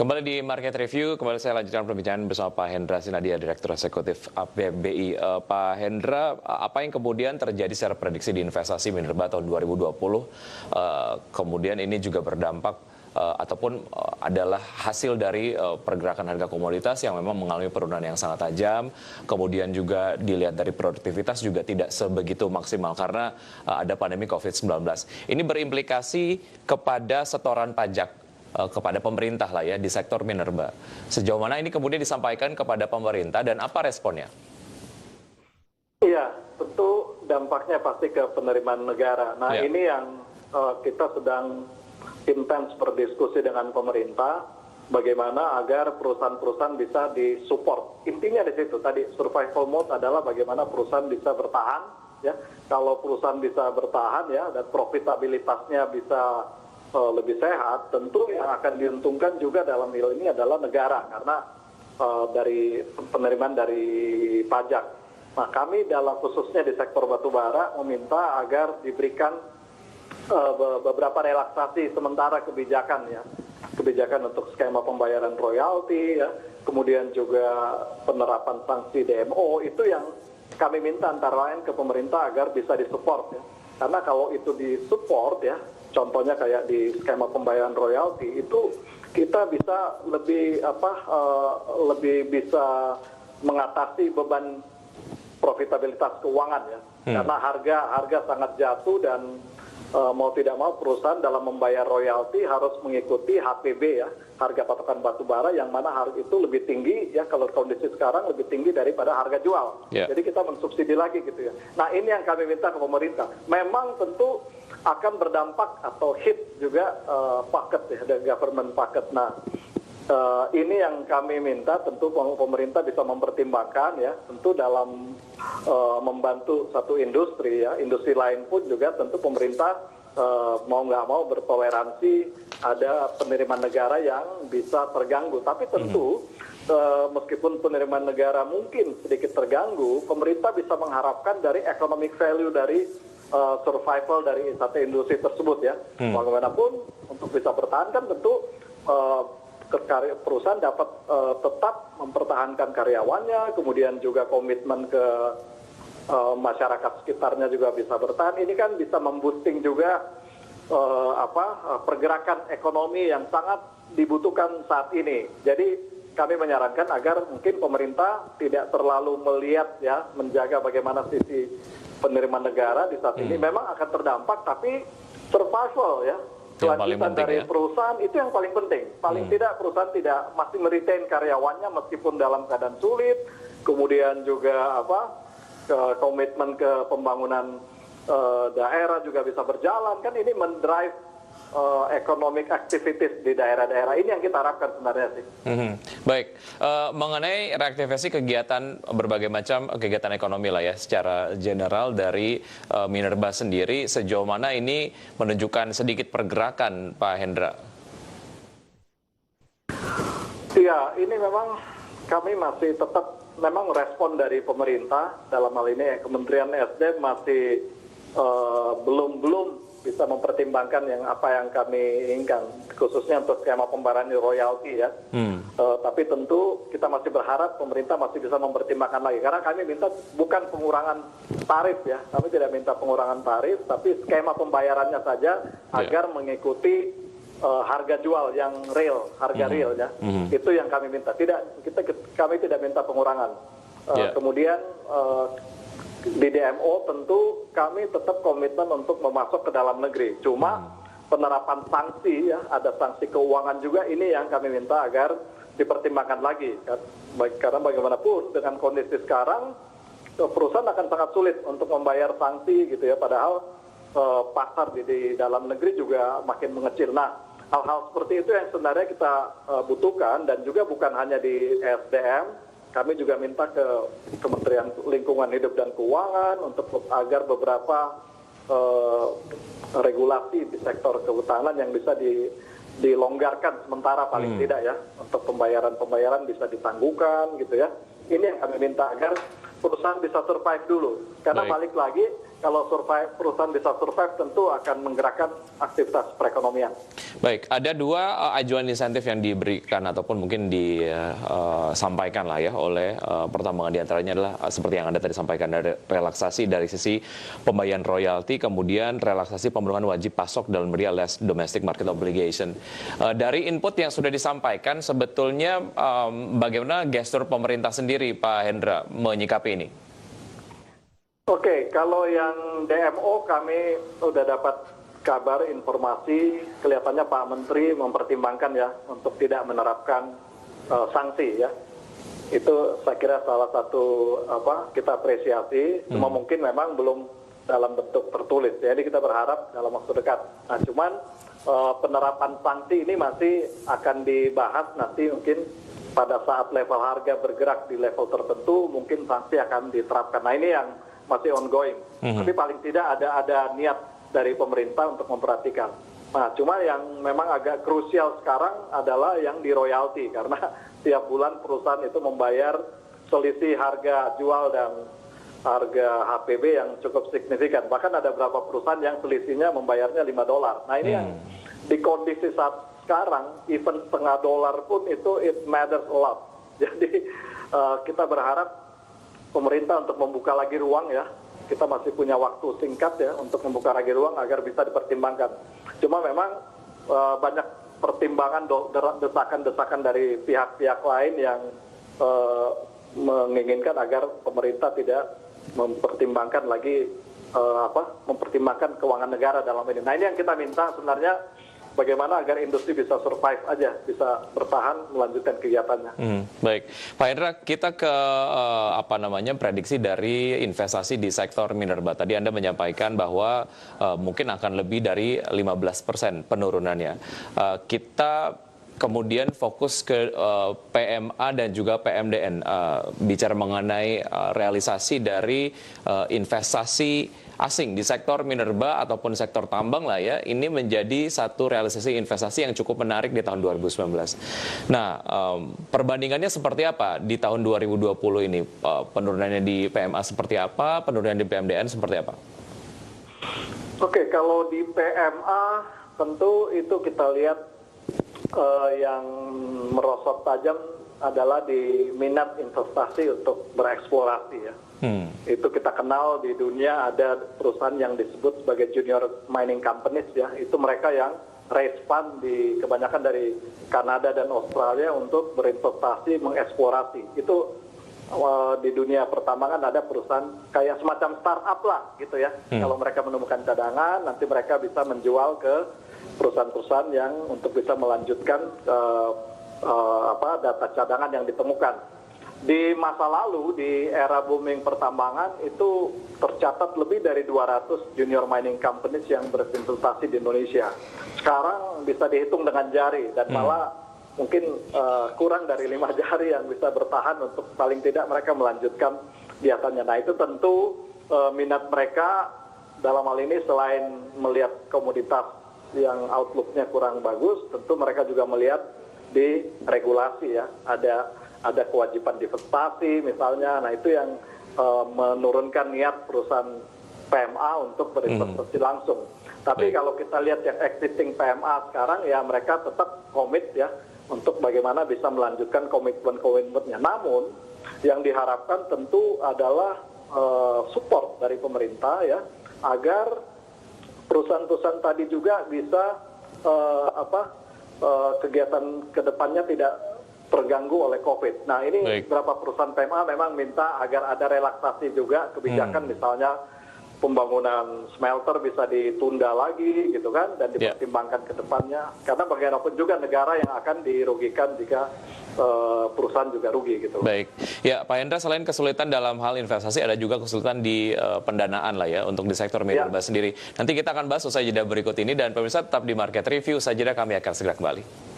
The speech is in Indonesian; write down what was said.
Kembali di Market Review, kembali saya lanjutkan perbincangan bersama Pak Hendra Sinadia, Direktur Eksekutif APBI. Pak Hendra, apa yang kemudian terjadi secara prediksi di investasi minerba tahun 2020? Kemudian ini juga berdampak ataupun adalah hasil dari pergerakan harga komoditas yang memang mengalami penurunan yang sangat tajam. Kemudian juga dilihat dari produktivitas juga tidak sebegitu maksimal karena ada pandemi COVID-19. Ini berimplikasi kepada setoran pajak kepada pemerintah lah ya di sektor minerba. Sejauh mana ini kemudian disampaikan kepada pemerintah dan apa responnya? Iya, tentu dampaknya pasti ke penerimaan negara. Nah ya, ini yang kita sedang intens berdiskusi dengan pemerintah, bagaimana agar perusahaan-perusahaan bisa disupport. Intinya di situ tadi survival mode adalah bagaimana perusahaan bisa bertahan. Ya, kalau perusahaan bisa bertahan ya dan profitabilitasnya bisa lebih sehat, tentu yang akan diuntungkan juga dalam hal ini adalah negara karena dari penerimaan dari pajak. Nah, kami dalam khususnya di sektor batubara meminta agar diberikan beberapa relaksasi sementara kebijakan ya, kebijakan untuk skema pembayaran royalti ya, kemudian juga penerapan sanksi DMO itu yang kami minta antara lain ke pemerintah agar bisa disupport ya. Karena kalau itu disupport ya, contohnya kayak di skema pembayaran royalti itu kita bisa lebih bisa mengatasi beban profitabilitas keuangan ya. Karena harga sangat jatuh dan mau tidak mau perusahaan dalam membayar royalti harus mengikuti HPB ya, harga patokan batu bara yang mana harga itu lebih tinggi ya, kalau kondisi sekarang lebih tinggi daripada harga jual. Jadi kita mensubsidi lagi gitu ya. Nah, ini yang kami minta ke pemerintah. Memang tentu akan berdampak atau hit juga paket ya, ada government paket. Nah, ini yang kami minta tentu pemerintah bisa mempertimbangkan ya, tentu dalam membantu satu industri ya, industri lain pun juga tentu pemerintah mau nggak mau bertoleransi ada penerimaan negara yang bisa terganggu. Tapi tentu meskipun penerimaan negara mungkin sedikit terganggu, pemerintah bisa mengharapkan dari economic value dari survival dari satu industri tersebut ya. Bagaimanapun untuk bisa bertahan kan tentu perusahaan dapat tetap mempertahankan karyawannya, kemudian juga komitmen ke masyarakat sekitarnya juga bisa bertahan. Ini kan bisa memboosting juga pergerakan ekonomi yang sangat dibutuhkan saat ini. Jadi kami menyarankan agar mungkin pemerintah tidak terlalu melihat ya, menjaga bagaimana sisi penerimaan negara di saat ini memang akan terdampak, tapi survival ya, kelanjutan dari perusahaan itu yang paling penting. Paling tidak perusahaan tidak masih meretain karyawannya meskipun dalam keadaan sulit, kemudian juga komitmen ke pembangunan daerah juga bisa berjalan, kan ini mendrive economic activities di daerah-daerah. Ini yang kita harapkan sebenarnya sih. Baik, mengenai reaktivasi kegiatan berbagai macam kegiatan ekonomi lah ya secara general dari minerba sendiri, sejauh mana ini menunjukkan sedikit pergerakan, Pak Hendra? Iya, ini memang kami masih tetap memang respon dari pemerintah dalam hal ini Kementerian SDM masih belum bisa mempertimbangkan apa yang kami inginkan, khususnya untuk skema pembayaran royalti ya. Tapi tentu kita masih berharap pemerintah masih bisa mempertimbangkan lagi, karena kami minta bukan pengurangan tarif ya, kami tidak minta pengurangan tarif, tapi skema pembayarannya saja agar mengikuti harga jual yang real, harga real ya. Itu yang kami minta. Kami tidak minta pengurangan. Kemudian di DMO tentu kami tetap komitmen untuk memasok ke dalam negeri. Cuma penerapan sanksi ya, ada sanksi keuangan juga, ini yang kami minta agar dipertimbangkan lagi. Karena bagaimanapun dengan kondisi sekarang perusahaan akan sangat sulit untuk membayar sanksi gitu ya, padahal pasar di dalam negeri juga makin mengecil. Nah, hal-hal seperti itu yang sebenarnya kita butuhkan, dan juga bukan hanya di SDM. Kami juga minta ke Kementerian Lingkungan Hidup dan Keuangan untuk agar beberapa regulasi di sektor kehutanan yang bisa dilonggarkan sementara paling tidak ya, untuk pembayaran bisa ditangguhkan gitu ya. Ini yang kami minta agar perusahaan bisa survive dulu. Karena balik lagi kalau perusahaan bisa survive tentu akan menggerakkan aktivitas perekonomian. Baik, ada dua ajuan insentif yang diberikan ataupun mungkin disampaikan lah ya oleh pertambangan, diantaranya adalah seperti yang Anda tadi sampaikan, dari relaksasi dari sisi pembayaran royalti, kemudian relaksasi pemenuhan wajib pasok dalam beri alias domestic market obligation. Dari input yang sudah disampaikan, sebetulnya bagaimana gestur pemerintah sendiri, Pak Hendra, menyikapi ini? Oke, kalau yang DMO kami sudah dapat kabar, informasi, kelihatannya Pak Menteri mempertimbangkan ya untuk tidak menerapkan sanksi ya. Itu saya kira salah satu kita apresiasi, cuma mungkin memang belum dalam bentuk tertulis. Jadi kita berharap dalam waktu dekat. Nah, cuman penerapan sanksi ini masih akan dibahas nanti mungkin pada saat level harga bergerak di level tertentu, mungkin sanksi akan diterapkan. Nah, ini yang masih ongoing, tapi paling tidak ada niat dari pemerintah untuk memperhatikan. Nah, cuma yang memang agak krusial sekarang adalah yang di royalti, karena tiap bulan perusahaan itu membayar selisih harga jual dan harga HPB yang cukup signifikan. Bahkan ada beberapa perusahaan yang selisihnya membayarnya $5. Nah, ini yang di kondisi saat sekarang, even $0,5 pun itu it matters a lot. Jadi kita berharap pemerintah untuk membuka lagi ruang ya, kita masih punya waktu singkat ya untuk membuka lagi ruang agar bisa dipertimbangkan. Cuma memang banyak pertimbangan, desakan-desakan dari pihak-pihak lain yang menginginkan agar pemerintah tidak mempertimbangkan lagi mempertimbangkan keuangan negara dalam ini. Nah, ini yang kita minta sebenarnya, bagaimana agar industri bisa survive aja, bisa bertahan melanjutkan kegiatannya. Baik, Pak Hendra, kita ke prediksi dari investasi di sektor minerba. Tadi Anda menyampaikan bahwa mungkin akan lebih dari 15% penurunannya. Kita kemudian fokus ke PMA dan juga PMDN, bicara mengenai realisasi dari investasi asing di sektor minerba ataupun sektor tambang lah ya, ini menjadi satu realisasi investasi yang cukup menarik di tahun 2019. Nah, perbandingannya seperti apa di tahun 2020 ini? Penurunannya di PMA seperti apa? Penurunan di PMDN seperti apa? Oke, kalau di PMA tentu itu kita lihat yang merosot tajam adalah di minat investasi untuk bereksplorasi ya. Itu kita kenal di dunia ada perusahaan yang disebut sebagai junior mining companies ya. Itu mereka yang raise fund kebanyakan dari Kanada dan Australia untuk berinvestasi, mengeksplorasi. Itu di dunia pertambangan ada perusahaan kayak semacam startup lah gitu ya. Kalau mereka menemukan cadangan, nanti mereka bisa menjual ke perusahaan-perusahaan yang untuk bisa melanjutkan data cadangan yang ditemukan. Di masa lalu, di era booming pertambangan, itu tercatat lebih dari 200 junior mining companies yang berinvestasi di Indonesia. Sekarang bisa dihitung dengan jari, dan malah mungkin kurang dari 5 jari yang bisa bertahan untuk paling tidak mereka melanjutkan kegiatannya. Nah, itu tentu minat mereka dalam hal ini selain melihat komoditas yang outlook-nya kurang bagus, tentu mereka juga melihat di regulasi ya, ada kewajiban divestasi misalnya. Nah, itu yang menurunkan niat perusahaan PMA untuk berinvestasi langsung. Tapi kalau kita lihat yang existing PMA sekarang ya, mereka tetap komit ya untuk bagaimana bisa melanjutkan komitmen-komitmennya. Namun yang diharapkan tentu adalah support dari pemerintah ya, agar perusahaan-perusahaan tadi juga bisa kegiatan kedepannya tidak terganggu oleh COVID. Nah, ini beberapa perusahaan PMA memang minta agar ada relaksasi juga kebijakan, misalnya pembangunan smelter bisa ditunda lagi gitu kan, dan dipertimbangkan ke depannya. Karena bagaimanapun juga negara yang akan dirugikan jika perusahaan juga rugi gitu. Baik. Ya, Pak Hendra, selain kesulitan dalam hal investasi, ada juga kesulitan di pendanaan lah ya untuk di sektor minerba sendiri. Nanti kita akan bahas usai jeda berikut ini, dan pemirsa tetap di Market Review, usai jeda kami akan segera kembali.